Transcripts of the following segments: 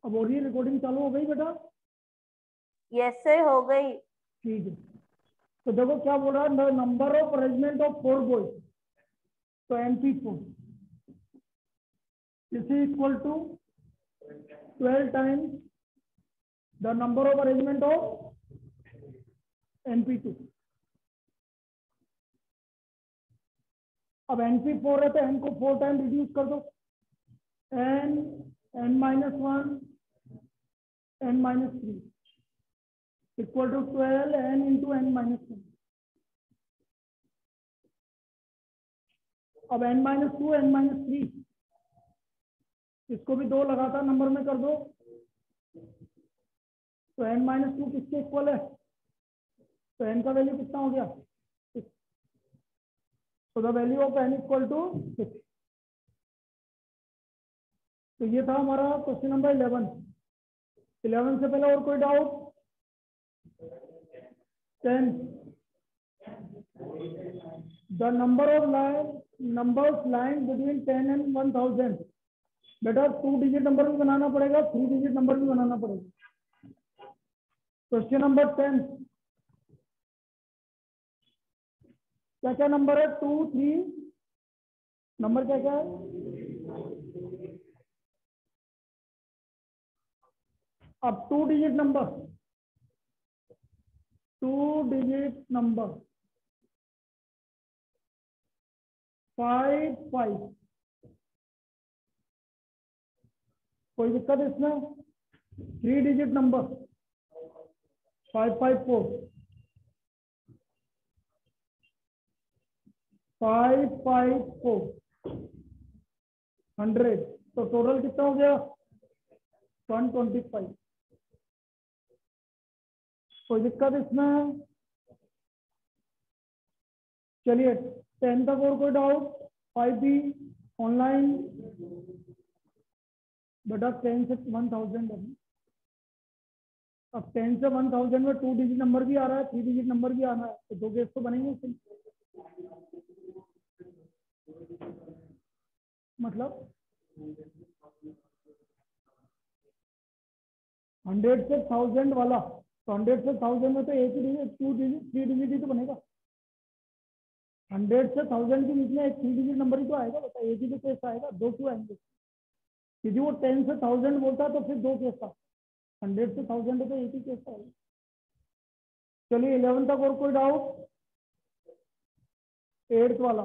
अब हो रही है रिकॉर्डिंग, चालू हो गई बेटा? यस सर, हो गई। ठीक है, तो देखो क्या बोल रहा है, number of arrangement of 4 boys, तो NP4 is equal to 12 times the number of arrangement of NP2। अब NP4 है तो n को 4 टाइम रिड्यूस कर दो, n-1 n-3 equal to 12 n into n-1। अब n-2 n-3 इसको भी 2 लगातार नंबर में कर दो, तो n-2 किसके इक्वल है, तो n का वैल्यू कितना हो गया 6। तो the value of n equal to 6। तो ये था हमारा क्वेश्चन नंबर 11। 11 से पहले और कोई doubt? 10 the number of numbers line between 10 and 1000। बेटा 2 डिजिट नंबर भी बनाना पड़ेगा, 3 डिजिट नंबर भी बनाना पड़ेगा। क्वेश्चन नंबर 10, क्या क्या नंबर है? 2 3 नंबर क्या क्या है? अब 2 डिजिट नंबर 5 5। कोई दिक्कत है इसमें? 3 डिजिट नंबर 5 5 4 5 5 4 100। तो टोटल कितना हो गया 125। कोई दिक्कत इसमें? चलिए 10 तक और कोई डाउट? 5 भी ऑनलाइन बेटा 10 से 1000 है। अब 10 से 1000 में 2 डिजिट नंबर भी आ रहा है, 3 डिजिट नंबर भी आना है, तो 2 केस तो बनेंगे इसमें। मतलब 100 से 1000 वाला, तो 100 से 1000 में तो एक ही डिजिट 2 डिजिट 3 डिजिट ही तो बनेगा। 100 से 1000 के बीच में एक 3 डिजिट नंबर ही तो आएगा बेटा, एक ही तो केस आएगा, 2 क्यों आएंगे? यदि वो 10 से 1000 बोलता है तो फिर 2 केस था, 100 से 1000 तो एक ही केस आएगा। चलिए 11 तक और कोई डाउट? 8th वाला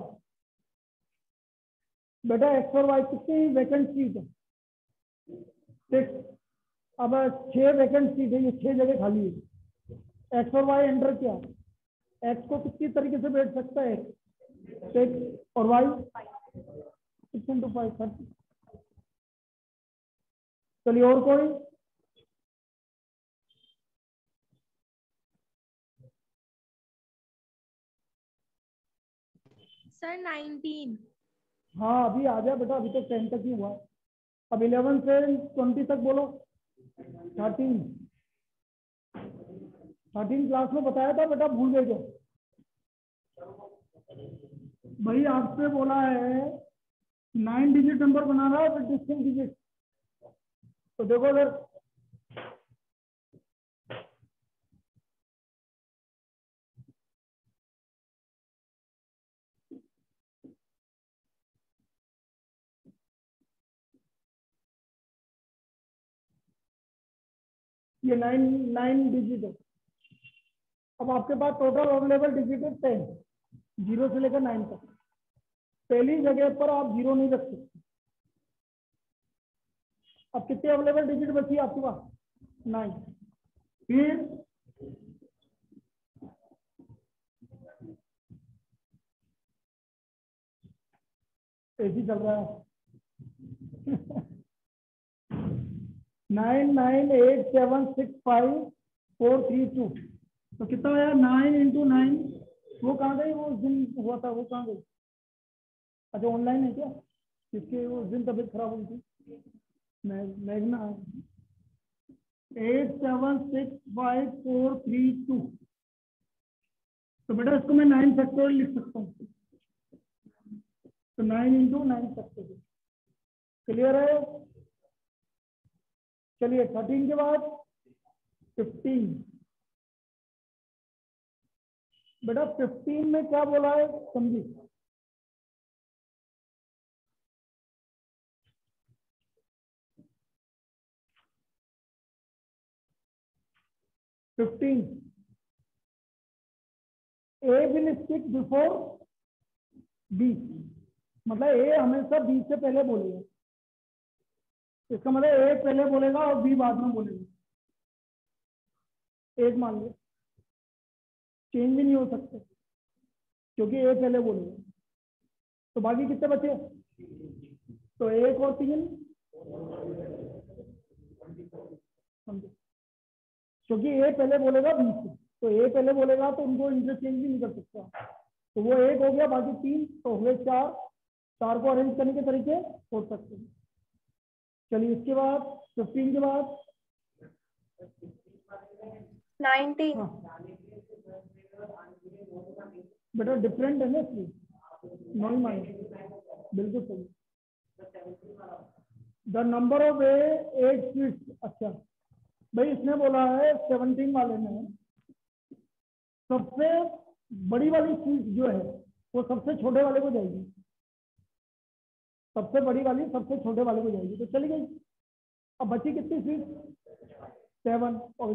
बेटा एक्स और वाई कितनी वैकेंट सीट है? 6। अब 6 वैकेंट सीट है, ये 6 जगह खाली है। एक्स और वाई एंटर किया, एक्स को कितनी तरीके से बैठ सकता है 6 और वाई 6 into 5 30। चलिए और कोई? सर 19। हाँ अभी आ जाए बेटा, अभी तो 10 तक ही हुआ। अब 11 से 20 तक बोलो। 13 क्लास में बताया था बेटा, भूल गए क्या? भाई आपसे बोला है 9 डिजिट नंबर बना रहा है फिर डिस्टिंक्ट डिजिट। तो देखो अगर ये 9 डिजिट है। अब आपके पास टोटल अवेलेबल डिजिट है 10, 0 से लेकर 9 तक। पहली जगह पर आप 0 नहीं रख सकते। अब कितने अवेलेबल डिजिट बची है आपके पास? 9। फिर ऐसी चल रहा है 998765432। तो कितना आया 9 into 9? वो कहाँ गई, वो उस दिन हुआ था वो कहाँ गई? अच्छा ऑनलाइन है क्या? किसके वो उस दिन तबीयत खराब हुई थी? मैगना 876542। तो बेटा इसको मैं 9 फैक्टोरियल लिख सकता हूँ, तो 9 into 9 फैक्टोरियल। क्लियर है? चलिए 13 के बाद 15। बेटा 15 में क्या बोला है समझिए। ए विल स्टिक बिफोर बी, मतलब ए हमेशा बी से पहले बोलेगा। इसका मतलब ए पहले बोलेगा और बी बाद में बोलेगा। एक मान लो, चेंज भी नहीं हो सकते क्योंकि ए पहले बोलेगा। तो बाकी कितने बचे? तो 1 और 3, क्योंकि ए पहले बोलेगा बी से, तो ए पहले बोलेगा तो उनको इंटरचेंज भी नहीं कर सकता। तो वो 1 हो गया, बाकी 3 तो हो गए 4। 4 को अरेंज करने के तरीके हो सकते हैं। चलिए इसके बाद 15 के बाद 19। हाँ बेटा डिफरेंट है ना इसलिए, नो ही माइनस, बिल्कुल सही। The number of A 8 sweets. अच्छा भाई इसने बोला है 17 वाले में सबसे बड़ी वाली स्वीट जो है वो सबसे छोटे वाले को जाएगी, सबसे बड़ी वाली सबसे छोटे वाले को जाएगी, तो चली गई। अब बची कितनी स्वीट? 7, और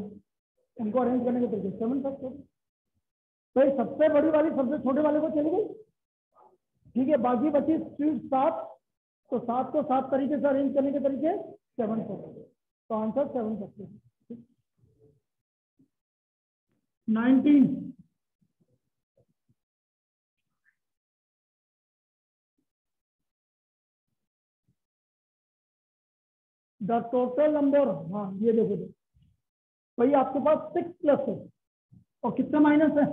उनको अरेंज करने के तरीके 7 फैक्टर। भाई सबसे बड़ी वाली सबसे छोटे वाले को चली गई, ठीक है। बाकी बची स्वीट 7, तो 7 को 7 तरीके से अरेंज करने के तरीके 7 फैक्टर, तो answer 7 factor. 19 the total number, हाँ ये देखो भाई आपके पास 6 प्लस है और कितना माइनस है?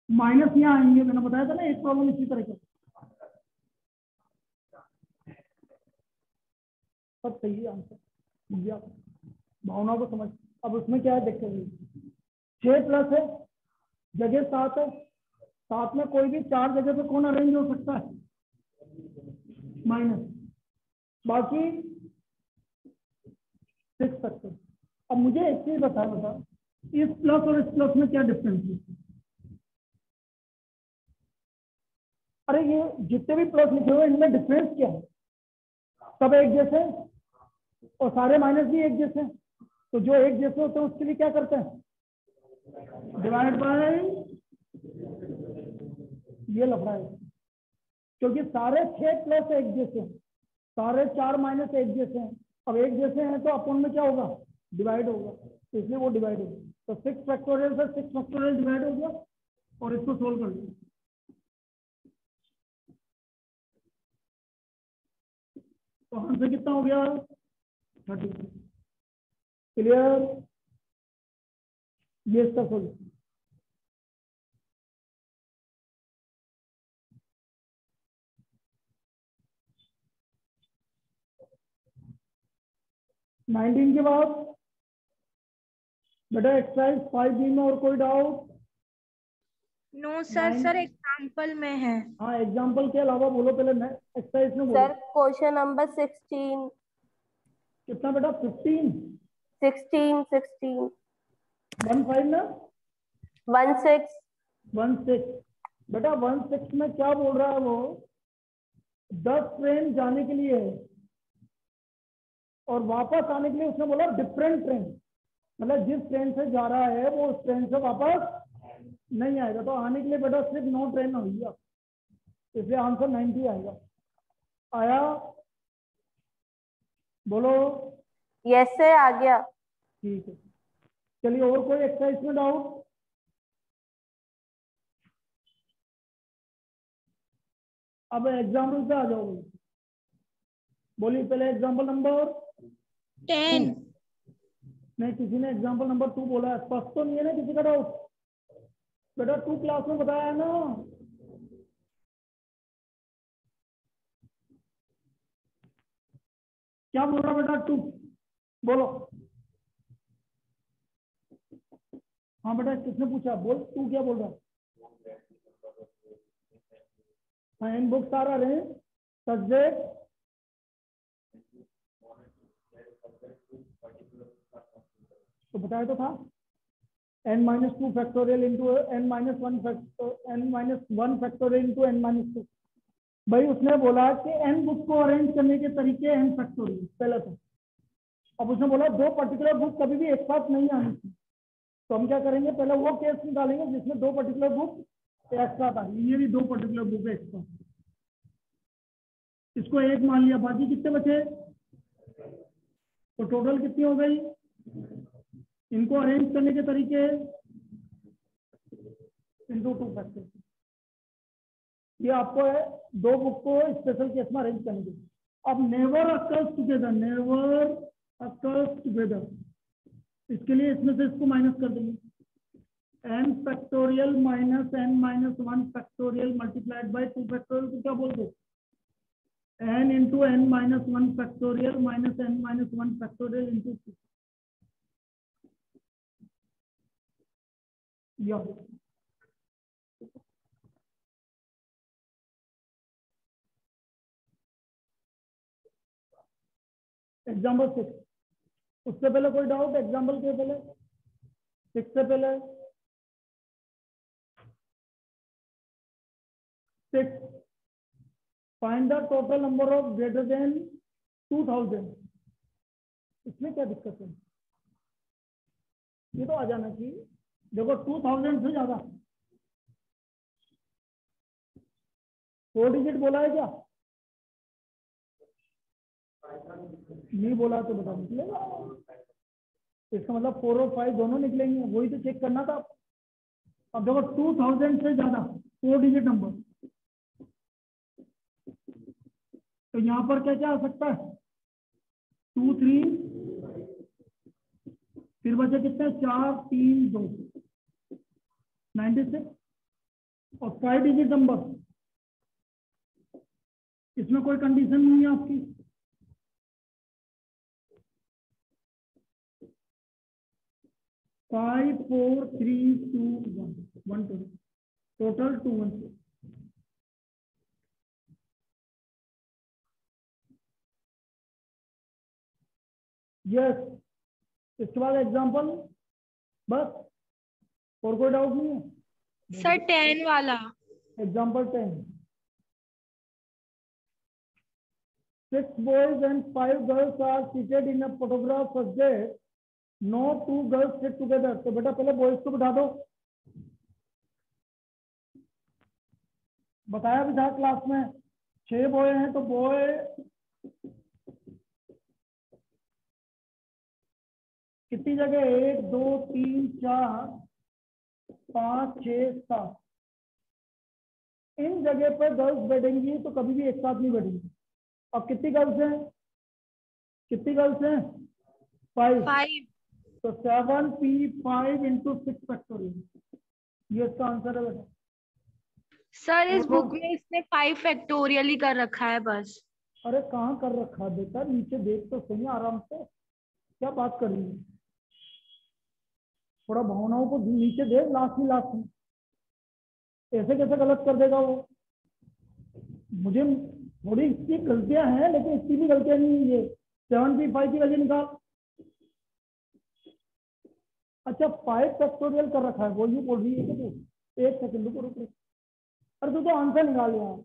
माइनस यहाँ आएंगे, मैंने बताया था ना एक प्रॉब्लम इसी तरह का। सब सही है आंसर, भावना को समझ। अब उसमें क्या है देखते 6 प्लस है, जगह 7 है, 7 में कोई भी 4 जगह पे कौन अरेंज हो सकता है? माइनस, बाकी 6 फैक्टर। अब मुझे एक चीज बता इस प्लस और इस प्लस में क्या डिफरेंस है? अरे ये जितने भी प्लस लिखे हुए इनमें डिफरेंस क्या है? सब एक जैसे और सारे माइनस भी एक जैसे, तो जो एक जैसे होते हैं उसके लिए क्या करते हैं? डिवाइड बाय, ये लफड़ा है क्योंकि सारे 6 प्लस एक जैसे हैं, सारे 4 माइनस एक जैसे हैं। अब एक जैसे हैं तो अपन में क्या होगा? डिवाइड होगा, तो इसलिए वो डिवाइड होगा। तो 6 फैक्टोरियल से 6 फैक्टोरियल डिवाइड हो गया और इसको सोल्व कर लिया। तो आंसर कितना हो गया? 30। क्लियर? ये इसका सोल्यूशन। नाइनटीन के बाद बेटा एक्सरसाइज 5B में और कोई doubt? No sir, sir example में है। हाँ एग्जाम्पल के अलावा बोलो, पहले एक्सरसाइज में बोलो। Sir question number 16। कितना बेटा? 15? 16 15 ना? 16 16 बेटा 16 में क्या बोल रहा है वो? 10 ट्रेन जाने के लिए है और वापस आने के लिए उसने बोला डिफरेंट ट्रेन, मतलब जिस ट्रेन से जा रहा है वो उस ट्रेन से वापस नहीं आएगा। तो आने के लिए बेटा सिर्फ 9 ट्रेन होगी, इसलिए आंसर 90 आएगा। आया? बोलो। यस सर, आ गया। ठीक है, चलिए और कोई एक्सरसाइज में डाउट? अब एग्जाम्पल पे आ जाओ, बोलिए पहले एग्जाम्पल नंबर 10। नहीं, किसी ने एग्जाम्पल नंबर 2 बोला है, स्पष्ट तो नहीं है ना किसी का डाउट? बेटा 2 क्लास में बताया है ना? क्या बोल रहा बेटा 2? बोलो। हाँ बेटा किसने पूछा? बोल, तू क्या बोल रहा है? हाँ इन बुक्स आ रहे हैं सब्जेक्ट तो बताया तो था n-2 factorial into n-1 factorial into n-2। भाई उसने बोला कि n बुक को अरेंज करने के तरीके n फैक्टोरियल पहला था। अब उसने बोला दो पर्टिकुलर बुक कभी भी एक साथ नहीं आनी थी, तो हम क्या करेंगे, पहले वो केस निकालेंगे जिसमें दो पर्टिकुलर बुक एक साथ आ रही है। ये भी दो पर्टिकुलर बुक एक साथ, इसको एक मान लिया, बाकी कितने बचे, तो टोटल कितनी हो गई, इनको अरेंज करने के तरीके इंटू 2 फैक्टर। ये आपको है दो बुक को स्पेशल केस में अरेंज करने के। अब never occurs together, never occurs together, इसके लिए इसमें से इसको माइनस कर देंगे, n factorial minus n-1 factorial multiplied by 2 factorial को क्या बोल दो, n into n-1 factorial minus n-1 factorial into 2। Example 6, उससे पहले कोई डाउट एग्जाम्पल के पहले, 6 से पहले 6, find the total number of greater than 2000। इसमें क्या दिक्कत है, ये तो आ जाना चाहिए। देखो 2000 से ज्यादा 4 डिजिट बोला है क्या, नहीं बोला तो बता निकलेगा, इसका मतलब 4 और 5 दोनों निकलेंगे, वही तो चेक करना था। अब देखो 2000 से ज्यादा 4 डिजिट नंबर, तो यहाँ पर क्या क्या आ सकता है, 2 3, फिर बचे कितने, 4 3 2, 96, और 5 डिजिट नंबर, इसमें कोई कंडीशन नहीं है आपकी। Five 4 3 2 1 total 216। यस, इसके बाद एग्जांपल, बस और कोई डाउट नहीं है सर 10 वाला। Example 10, 6 boys and 5 girls are seated in a photograph such that no 2 girls sit together। तो बेटा पहले बॉयज को बिठा दो, बताया भी था क्लास में 6 बॉय हैं, तो बॉय कितनी जगह, 1 2 3 4 5 6 7, इन जगह पर गर्ल्स बैठेंगी तो कभी भी एक साथ नहीं बैठेंगी। अब कितनी गर्ल्स हैं, कितनी गर्ल्स हैं, 5, 5। तो 7p5 इंटू 6 फैक्टोरियल, ये इसका आंसर है बेटा। सर इस बुक में इसने 5 फैक्टोरियल ही कर रखा है बस। अरे कहाँ कर रखा है बेटा, नीचे देख तो सही आराम से, क्या बात कर रही है, थोड़ा भावनाओं को नीचे देख, लास्ट में ऐसे कैसे गलत कर देगा वो। मुझे थोड़ी इसकी गलतियां हैं, लेकिन इसकी भी गलतियां नहीं है। ये 7p5 की वजह निकाल, अच्छा 5 फैक्टोरियल कर रखा है, वो ये बोल रही है कि तू 1 सेकंड रुक, अरे तू तो आंसर निकाल यार,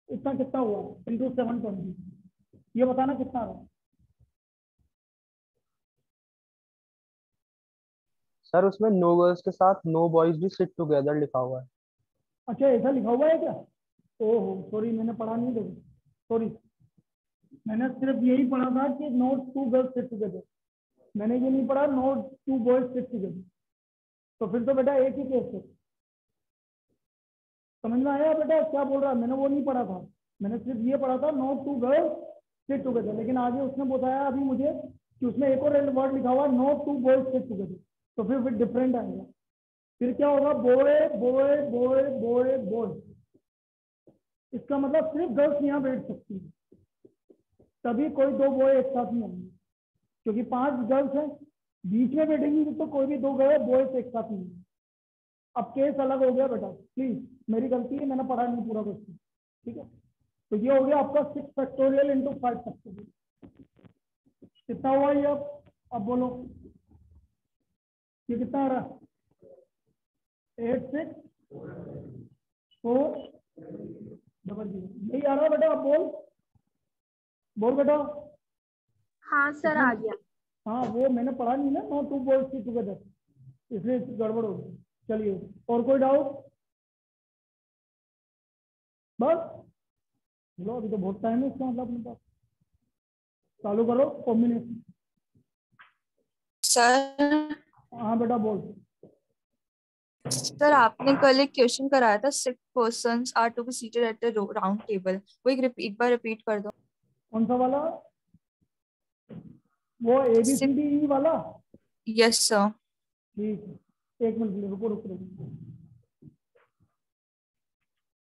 इतना कितना हुआ इंटू 720, ये बताना कितना रहा। सर उसमें नो गर्ल्स के साथ नो बॉयज भी सिट टुगेदर लिखा हुआ है। अच्छा ऐसा लिखा हुआ है क्या, ओहो सॉरी, मैंने पढ़ा नहीं, देखो सॉरी, मैंने सिर्फ यही पढ़ा था कि नोट 2 गर्ल्स सिट टुगेदर, मैंने ये नहीं पढ़ा नोट 2 बॉयज सिट टुगेदर। तो फिर तो बेटा एक ही केस है, समझ में आया बेटा क्या बोल रहा है, मैंने वो नहीं पढ़ा था, मैंने सिर्फ ये पढ़ा था नोट 2 गर्ल्स सिट टुगेदर, लेकिन आगे उसने बताया अभी मुझे कि उसमें एक और वर्ड लिखा हुआ नोट 2 बॉयज सिट टुगेदर, तो फिर डिफरेंट आएगा। फिर क्या होगा, बोए बोए बोए बोए बोए, इसका मतलब सिर्फ गर्ल्स यहाँ बैठ सकती है, तभी कोई 2 बॉय एक साथ नहीं आएंगे, क्योंकि 5 गर्ल्स हैं, बीच में बैठेंगी तो कोई भी 2 बॉयज एक साथ नहीं। अब केस अलग हो गया बेटा, प्लीज मेरी गलती है, मैंने पढ़ा नहीं पूरा क्वेश्चन, ठीक है। तो ये हो गया आपका 6 फैक्टोरियल इंटू 5 फैक्टोरियल। कितना हुआ ये? अब बोलो ये कितना आ रहा? 8640 नहीं आ रहा बेटा, अब बोल बोल बेटा। हाँ सर आ गया। हाँ वो मैंने पढ़ा नहीं ना, नो टू बोल्स टुगेदर, इसलिए गड़बड़ हो गई। चलिए और कोई डाउट? बस चलो, अभी तो बहुत टाइम है इसका मतलब अपने पास। चालू करो कॉम्बिनेशन। सर हाँ बेटा बोल। सर आपने कल एक क्वेश्चन कराया था, 6 persons are to be seated at the round table, वो एक बार रिपीट कर दो। कौन सा वाला? वो ABCDE वाला? Yes sir. ठीक है, एक मिनट के लिए रुको रुको रुको।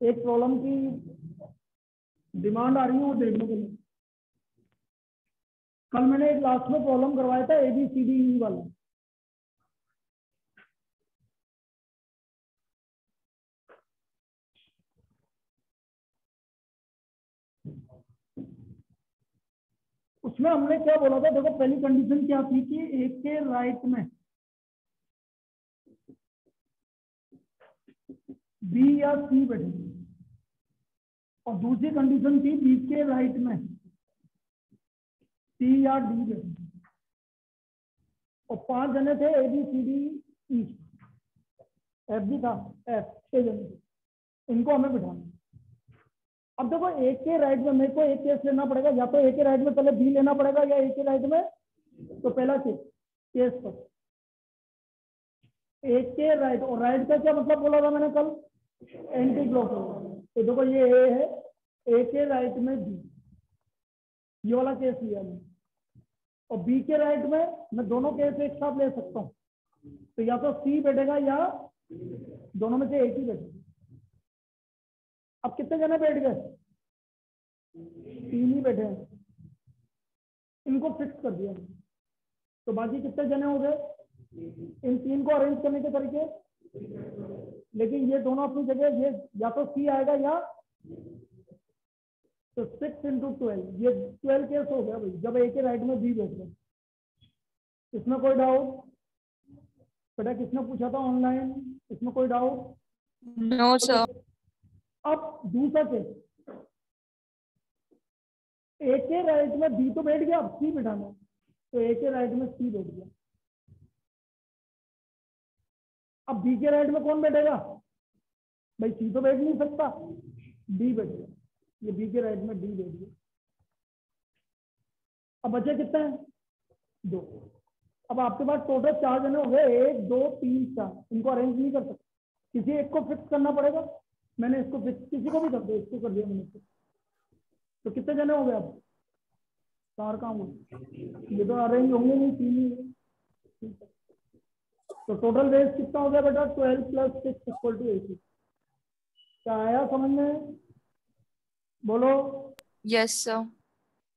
एक प्रॉब्लम की डिमांड आ रही है, वो देखने के लिए। कल मैंने एक लास्ट में प्रॉब्लम करवाया था ABCDE वाला। उसमें हमने क्या बोला था? देखो पहली कंडीशन क्या थी कि एक के राइट में B या C बैठे, और दूसरी कंडीशन थी B के राइट में C या D बैठे, और 5 जने थे ABCDE, F भी था, F 6 जने थे, इनको हमें बिठाना। अब देखो एक के राइट में मेरे को एक केस लेना पड़ेगा, या तो एक के राइट में पहले B लेना पड़ेगा, या एक के राइट में तो पहला केस पर एक के राइट। और राइट का क्या मतलब बोला था मैंने कल? Anti clock. तो देखो ये A है, A के राइट में B, ये वाला केस लिया मैंने, और B के राइट में मैं दोनों केस एक साथ ले सकता हूँ, तो या तो C बैठेगा या दोनों में से एक ही बैठेगा। अब कितने जने बैठ गए? 3 ही बैठे हैं, इनको फिक्स कर दिया। तो बाकी कितने जने हो गए? इन 3 को अरेंज करने के तरीके, लेकिन ये दोनों अपनी जगह, ये या तो C आएगा या तो 6 × 12, ये 12 केस हो गया भाई, जब एक के राइट में B बैठ गए। इसमें कोई डाउट? बेटा किसने पूछा था ऑनलाइन? इसमें कोई डाउट? No sir. अब दूसरा केस, एक के राइट में B तो बैठ गया, अब C बिठाना, तो एक के राइट में C बैठ गया। अब B के राइट में कौन बैठेगा भाई? C तो बैठ नहीं सकता, D बैठ गया, ये B के राइट में D बैठ गया। अब बचे कितने हैं? 2। अब आपके पास टोटल 4 जने हो गए, 1 2 3 4, इनको अरेंज नहीं कर सकते, किसी एक को फिक्स करना पड़ेगा। मैंने इसको फिक्स, किसी को भी कर दो, इसको कर दिया मैंने। तो कितने जने हो गए? अब 4 काम हो गए, ये तो अरेंज होंगे नहीं, 3 ही है। तो टोटल वेज कितना हो गया बेटा? 12 + 6 = 80। क्या आया समझ में? बोलो। Yes sir.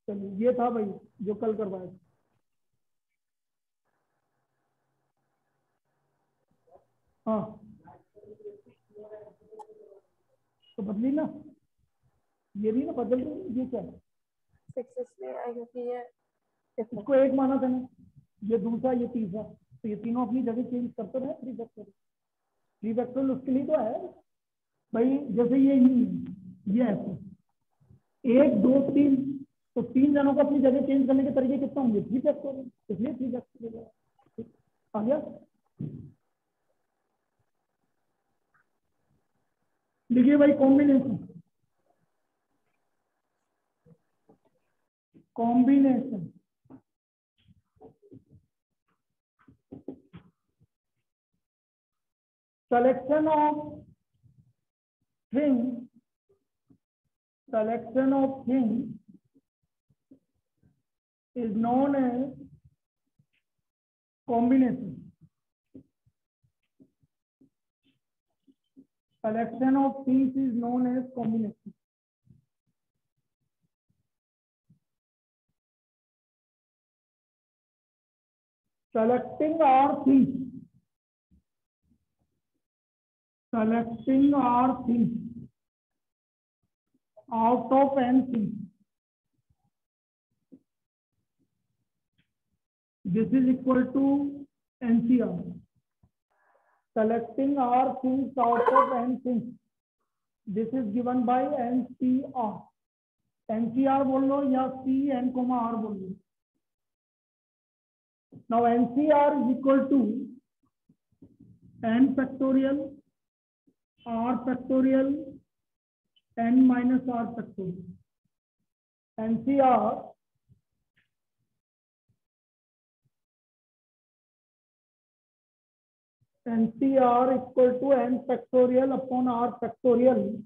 चलिए ये था भाई जो कल करवाया था। हाँ तो बदली ना, ये भी ना बदल रही, ये क्या है? 6 इसलिए आया क्योंकि ये इसको एक माना था ना, ये दूसरा, ये तीसरा, तो ये तीनों अपनी जगह चेंज करते रहे। 3 फैक्टोरियल, 3 फैक्टोरियल उसके लिए तो है भाई। जैसे ये ऐसे 1 2 3, तो 3 जनों को अपनी जगह चेंज करने के तरीके कितना होंगे? 3 फैक्टोरियल, इसलिए 3 फैक्टोरियल आ गया। देखिए भाई combination, combination selection of things, selection of things is known as combination. Selection of things is known as combination. Selecting our things, selecting our things out of n things This is equal to NCR. Selecting R things out of N things. This is given by NCR. NCR बोल लो या CN, R बोल लो. Now NCR is equal to N factorial, R factorial, N minus R factorial. NCR equal to N factorial upon R factorial,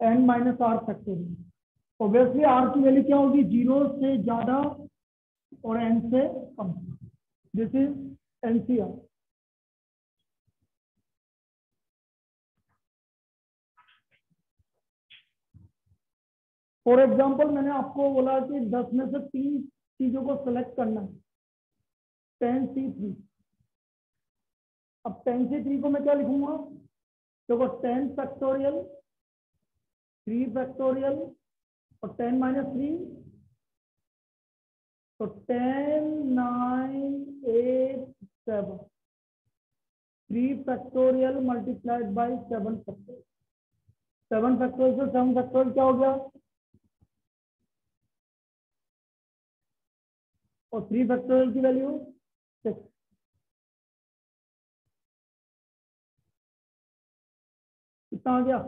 N minus R factorial. Obviously R की value क्या होगी? 0 से ज्यादा और N से कम. This is NCR. For example मैंने आपको बोला कि 10 में से 3 चीजों को सिलेक्ट करना है. 10C3. अब 10C3 को मैं क्या लिखूंगा? देखो 10 फैक्टोरियल, 3 फैक्टोरियल और 10 माइनस 3. तो 10, 9, 8, 7. 3 factorial multiplied by 7 factorial. 7 factorial से 7 फैक्टोरियल क्या हो गया? और 3 फैक्टोरियल की वैल्यू 6. कितना आ गया?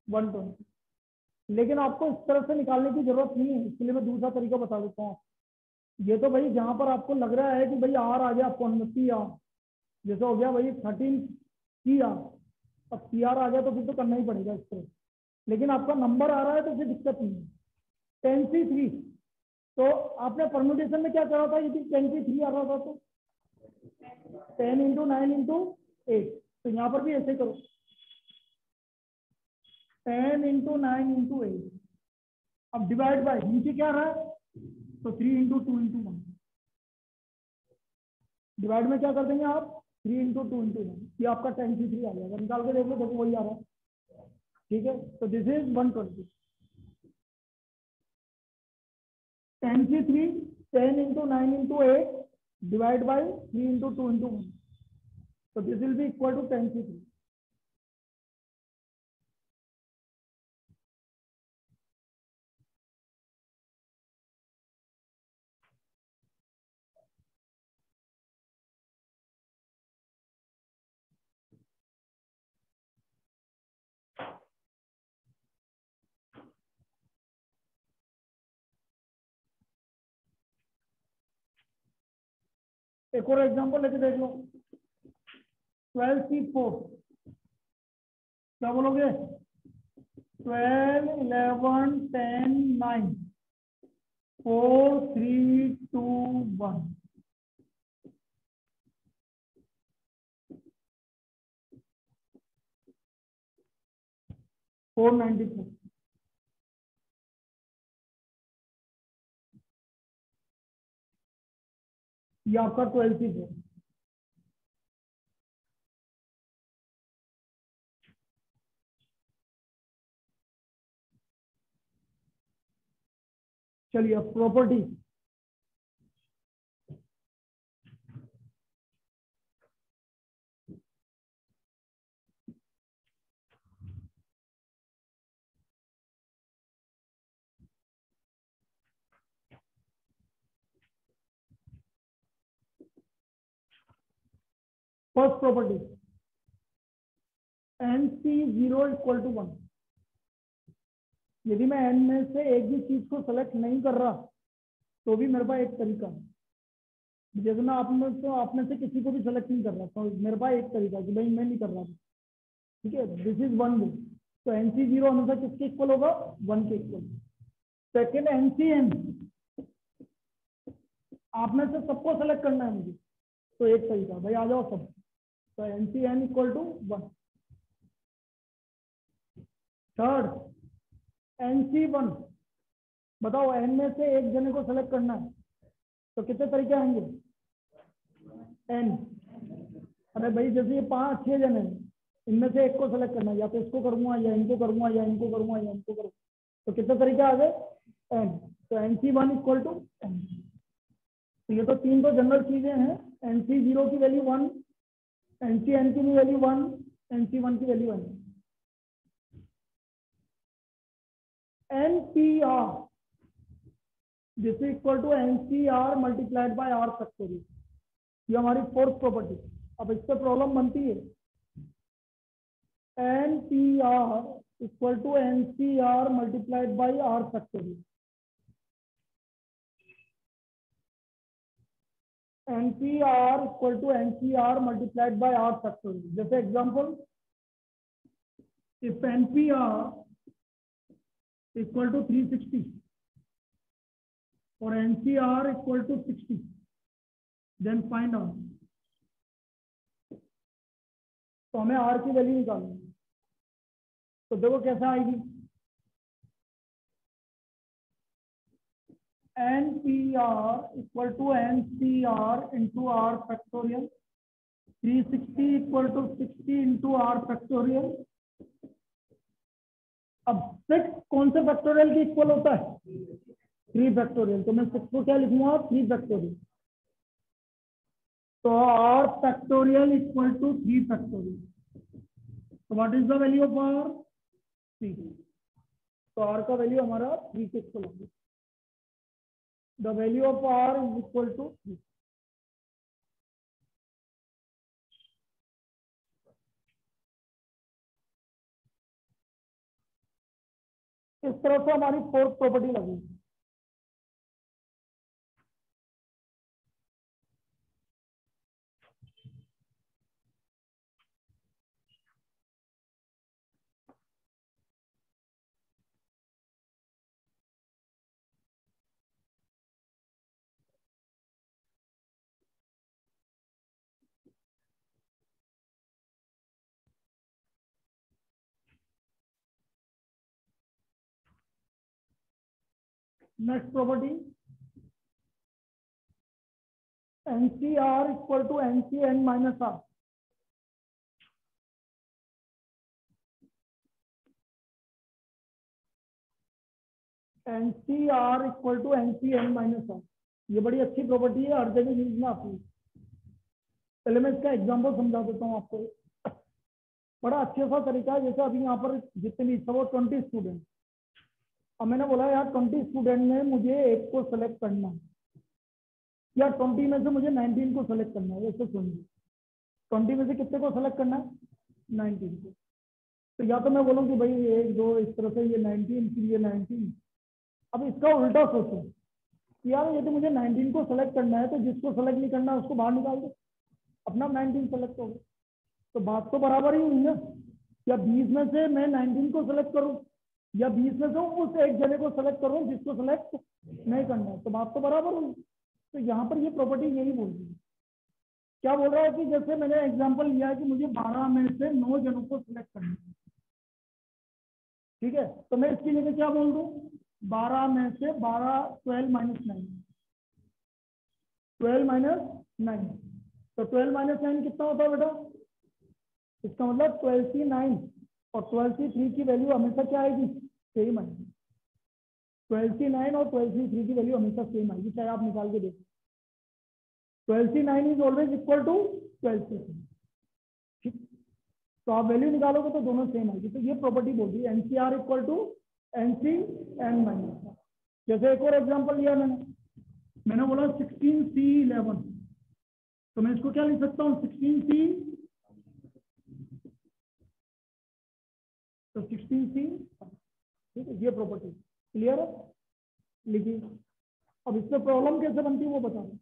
120. लेकिन आपको इस तरह से निकालने की जरूरत नहीं है, इसके लिए मैं दूसरा तरीका बता देता हूँ. ये तो भाई जहां पर आपको लग रहा है कि भाई आर आ गया, CR जैसे हो गया भाई 13 CR. अब CR आ गया तो फिर तो करना ही पड़ेगा इस तरह. लेकिन आपका नंबर आ रहा है तो फिर दिक्कत नहीं है. 10C3 तो आपने परम्यूटेशन में क्या करा था? यदि 10C3 आ रहा था तो 10 × 9 × 8. तो यहाँ पर भी ऐसे करो 10 × 9 × 8. अब डिवाइड बाय नीचे क्या रहा है? तो 3 × 2 × 1. डिवाइड में क्या कर देंगे आप? 3 × 2 × 1. ये आपका 10C3 आ जाएगा. निकाल के देख लो, देखो वही आ रहा है. ठीक है. तो this is 120. 10C3 10 × 9 × 8 divide by 3 × 2 × 1. So this will be equal to 10C3. एक और एग्जांपल लेके देख लो. 12C4 क्या बोलोगे? 12, 11, 10, 9, 4, 3, 2, 1. $494. ये आपका 12C4. चलिए अब प्रॉपर्टी. First property NC0 = 1. यदि मैं n में से एक भी चीज को सेलेक्ट नहीं कर रहा तो भी मेरे पास एक तरीका है. जैसे मैं आपने से किसी को भी सेलेक्ट नहीं कर रहा तो मेरे पास एक तरीका कि भाई मैं नहीं कर रहा. ठीक है. दिस इज 1 वे. तो NC0 हमेशा किसके इक्वल होगा? 1 के इक्वल. सेकेंड NCN, आप में से सबको सेलेक्ट करना है मुझे तो एक तरीका भाई आ जाओ सब. तो NCN = 1. थर्ड NC1, बताओ n में से एक जने को सेलेक्ट करना है तो कितने तरीके आएंगे? n. अरे भाई जैसे ये 5-6 जने हैं, इनमें से एक को सेलेक्ट करना है, या तो इसको करूंगा या इनको करूंगा या इनको करूंगा या इनको करूंगा. तो कितने तरीके आ गए? n. तो NC1 = n. तो ये तो तीन तो जनरल चीजें हैं। NC0 की वैल्यू 1, NCN की वैल्यू 1, NC1 की value 1। NPR this is equal to NCR multiplied by R factorial. ये हमारी फोर्थ प्रॉपर्टी। अब इससे प्रॉब्लम बनती है NPR equal to NCR multiplied by R factorial. NPR equal to NCR multiplied by R factorial. जैसे example, if NPR equal to 360 और NCR equal to 60, then find out. तो हमें R की value निकालनी है। तो देखो कैसे आएगी। NPR equal to NCR into R factorial. 360 equal to 60 into R factorial. अब 6 कौन से फैक्टोरियल की इक्वल होता है? 3 फैक्टोरियल। तो मैं 6 को क्या लिखूंगा? 3 फैक्टोरियल। तो R factorial equal to 3 factorial. तो what is the value of R? 3। तो R का वैल्यू हमारा 3 के इक्वल होगा। The value of R is equal to 3। इस तरह से हमारी फोर्थ प्रॉपर्टी लगी। Next property, NCR equal to NCN minus R। NCR equal to NCN minus R। ये बड़ी अच्छी प्रॉपर्टी है, हर जगह यूज में आती है। पहले मैं इसका एग्जांपल समझा देता हूँ आपको। बड़ा अच्छा सा तरीका है। जैसे अभी यहाँ पर जितने भी सब 20 स्टूडेंट, अब मैंने बोला यार 20 स्टूडेंट में मुझे एक को सेलेक्ट करना है, या 20 में से मुझे 19 को सेलेक्ट करना है। वैसे सुनिए, 20 में से कितने को सेलेक्ट करना है? 19 को। तो या तो मैं बोलूँ कि भाई 1 2 इस तरह से ये 19, फिर ये 19। अब इसका उल्टा सोचो कि यार ये तो मुझे 19 को सेलेक्ट करना है, तो जिसको सेलेक्ट नहीं करना है उसको बाहर निकाल दो, अपना 19 सेलेक्ट होगा। तो बात तो बराबर ही हुई ना। या 20 में से मैं 19 को सेलेक्ट करूं, या 20 में से उस एक जने को सेलेक्ट करूं जिसको सेलेक्ट नहीं करना है, तो बात तो बराबर हुई। तो यहाँ पर ये प्रॉपर्टी यही बोल रही है। क्या बोल रहा है कि जैसे मैंने एग्जांपल लिया है कि मुझे 12 में से 9 जनों को सिलेक्ट करना है, ठीक है। तो मैं इसकी जगह क्या बोल दूं? 12 में से 12 माइनस 9, 12 माइनस 9। तो 12 माइनस 9 कितना होता है बेटा? इसका मतलब 12C9 और 12C3 की वैल्यू हमेशा क्या आएगी? सेम आएगी। 12C9 और 12C3 की वैल्यू हमेशा सेम आएगी, चाहे आप निकाल के देखो। 12C9 is always equal to 12C3। ठीक, तो आप वैल्यू निकालोगे तो दोनों सेम आएगी। तो ये प्रॉपर्टी बोल रही है NCR equal to NCN minus. जैसे एक और एग्जांपल लिया मैंने बोला 16C11, तो मैं इसको क्या लिख सकता हूँ? 16C, तो 16C। ठीक है, ये प्रॉपर्टी क्लियर है? लिखिए। अब इसमें प्रॉब्लम कैसे बनती है वो बता रहे।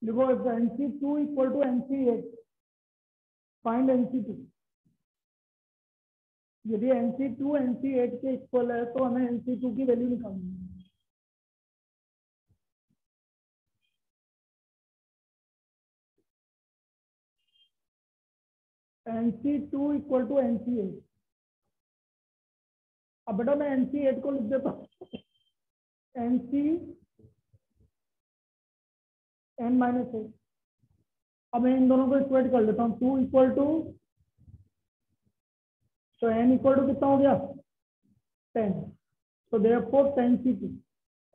देखो NC2 equal to NC8, find NC2। यदि NC2 NC8 के इक्वल है तो हमें NC2 की वैल्यू निकालनी है। NC2 equal to NC8। अब बेटा मैं NC8 को लिख देता हूँ NC(n-8). अब मैं इन दोनों को इक्वेट कर लेता हूँ। 2 इक्वल टू, तो n इक्वल टू कितना हो गया 10। तो देयरफॉर 10C2,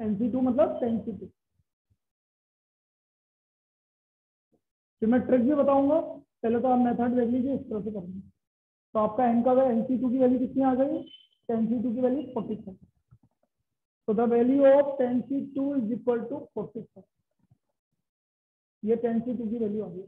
NC2 मतलब 10C2। फिर मैं ट्रिक भी बताऊंगा, पहले तो आप मेथड देख लीजिए, इस तरह से करना। तो आपका n का NC2 की वैल्यू कितनी आ गई, 10C2 की वैल्यू 45। तो the value of 10C2 is equal to 45। ये 10C2 की वैल्यू आ गई।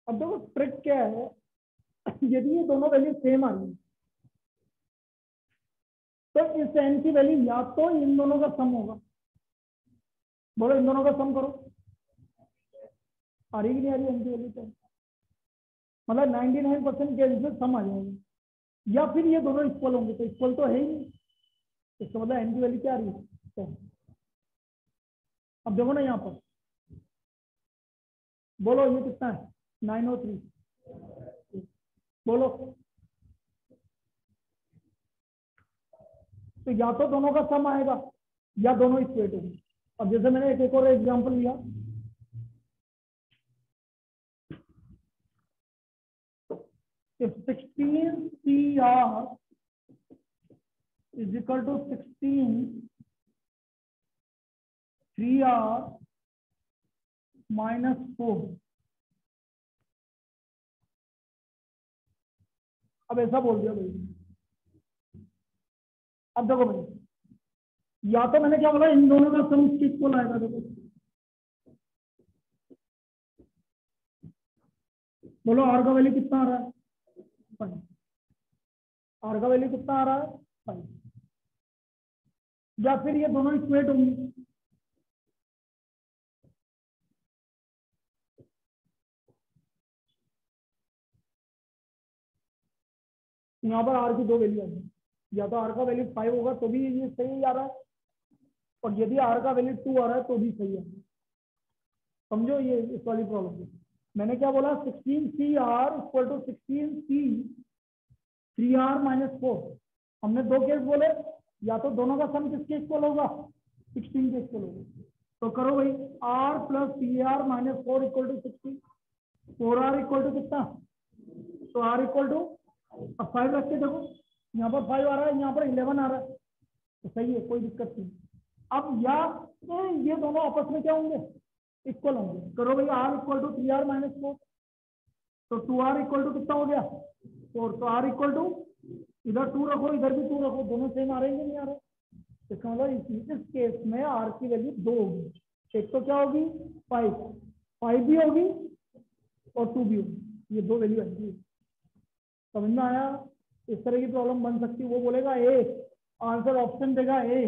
अब देखो ट्रिक क्या है, यदि ये दोनों वैल्यू सेम आ रही है तो इस n की वैल्यू या तो इन दोनों का सम होगा। बोलो इन दोनों का सम करो, आ रही कि नहीं आ रही n की वैल्यू? तो मतलब 99% केस में सम आ जाएगा, या फिर ये दोनों इक्वल होंगे। तो इक्वल तो है ही नहीं, इसका मतलब n की वैल्यू क्या आ रही है 10। अब देखो ना यहाँ पर, बोलो ये कितना है 903। बोलो, तो या तो दोनों का सम आएगा या दोनों इक्वेट होंगे। अब जैसे मैंने एक और एग्जांपल लिया, if 16CR is equal to 16 3R minus 4। अब ऐसा बोल दिया भाई। अब देखो भाई, या तो मैंने क्या बोला, इन दोनों का सम इक्वल आएगा। देखो बोलो आर का वैल्यू कितना आ रहा है 5। आर का वैल्यू कितना आ रहा है 5। या फिर ये दोनों इक्वेट होंगे। यहाँ पर आर की दो वैल्यू आएगी, या तो आर का वैल्यू 5 होगा तो भी ये सही आ रहा है, और यदि आर का वैल्यू 2 आ रहा है तो भी सही है। समझो ये इस वाली प्रॉब्लम। मैंने क्या बोला, 16CR equal to 16C 3R minus 4। हमने दो केस बोले, या तो दोनों का सम किसके इक्वल होगा 16 के इक्वल होगा। तो करो भाई, R plus 3R minus 4 equal to 16। 4R equal to कितना, तो R इक्वल टू, अब 5 रख के देखो, यहाँ पर 5 आ रहा है, यहाँ पर 11 आ रहा है, तो सही है, कोई दिक्कत नहीं। अब या ये दोनों आपस में क्या होंगे, इक्वल होंगे। करो भाई, R equal to 3R minus 4, तो 2R इक्वल टू कितना हो गया 4। तो R इक्वल टू, इधर 2 रखो इधर भी 2 रखो, दोनों सेम आ रहे हैं नहीं आ रहे। इसका मतलब इस केस में R की वैल्यू 2 होगी। एक तो क्या होगी 5 भी होगी और 2 भी होगी, ये दो वैल्यू आएगी। समझ में आया? इस तरह की प्रॉब्लम बन सकती है। वो बोलेगा ए, आंसर ऑप्शन देगा ए,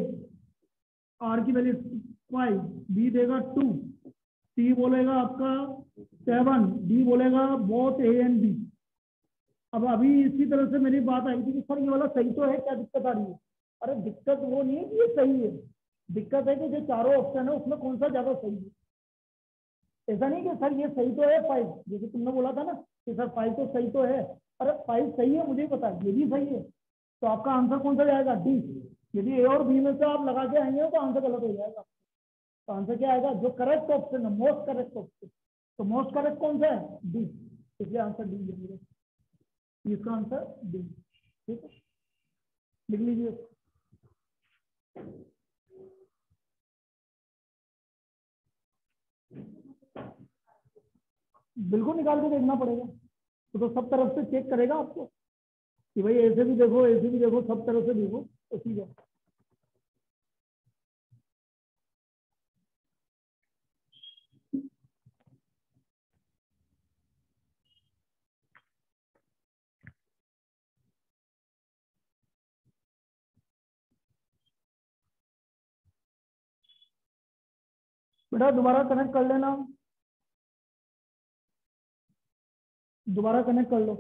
आर की वैल्यू 5, बी देगा 2, सी बोलेगा आपका 7, डी बोलेगा बोथ ए एंड बी। अब अभी इसी तरह से मेरी बात आई थी कि सर ये वाला सही तो है, क्या दिक्कत आ रही है? अरे दिक्कत वो नहीं है कि ये सही है, दिक्कत है कि जो चारों ऑप्शन है उसमें कौन सा ज्यादा सही है। ऐसा नहीं कि सर ये सही तो है 5, जैसे तुमने बोला था ना कि सर 5 तो सही तो है। अरे 5 सही है, मुझे पता है, ये भी सही है, तो आपका आंसर कौन सा जाएगा डी। यदि ए और बी में से आप लगा के आएंगे तो आंसर गलत हो जाएगा। तो आंसर क्या आएगा, जो करेक्ट ऑप्शन है, मोस्ट करेक्ट ऑप्शन। तो मोस्ट करेक्ट कौन सा है, डी, इसलिए आंसर डी है, इसका आंसर डी। ठीक है, लिख लीजिए। बिल्कुल निकाल के देखना पड़ेगा, तो सब तरफ से चेक करेगा आपको कि भाई ऐसे भी देखो, ऐसे भी देखो, सब तरफ से देखो, तो ठीक है। बेटा दोबारा कनेक्ट कर लेना, दोबारा कनेक्ट कर लो।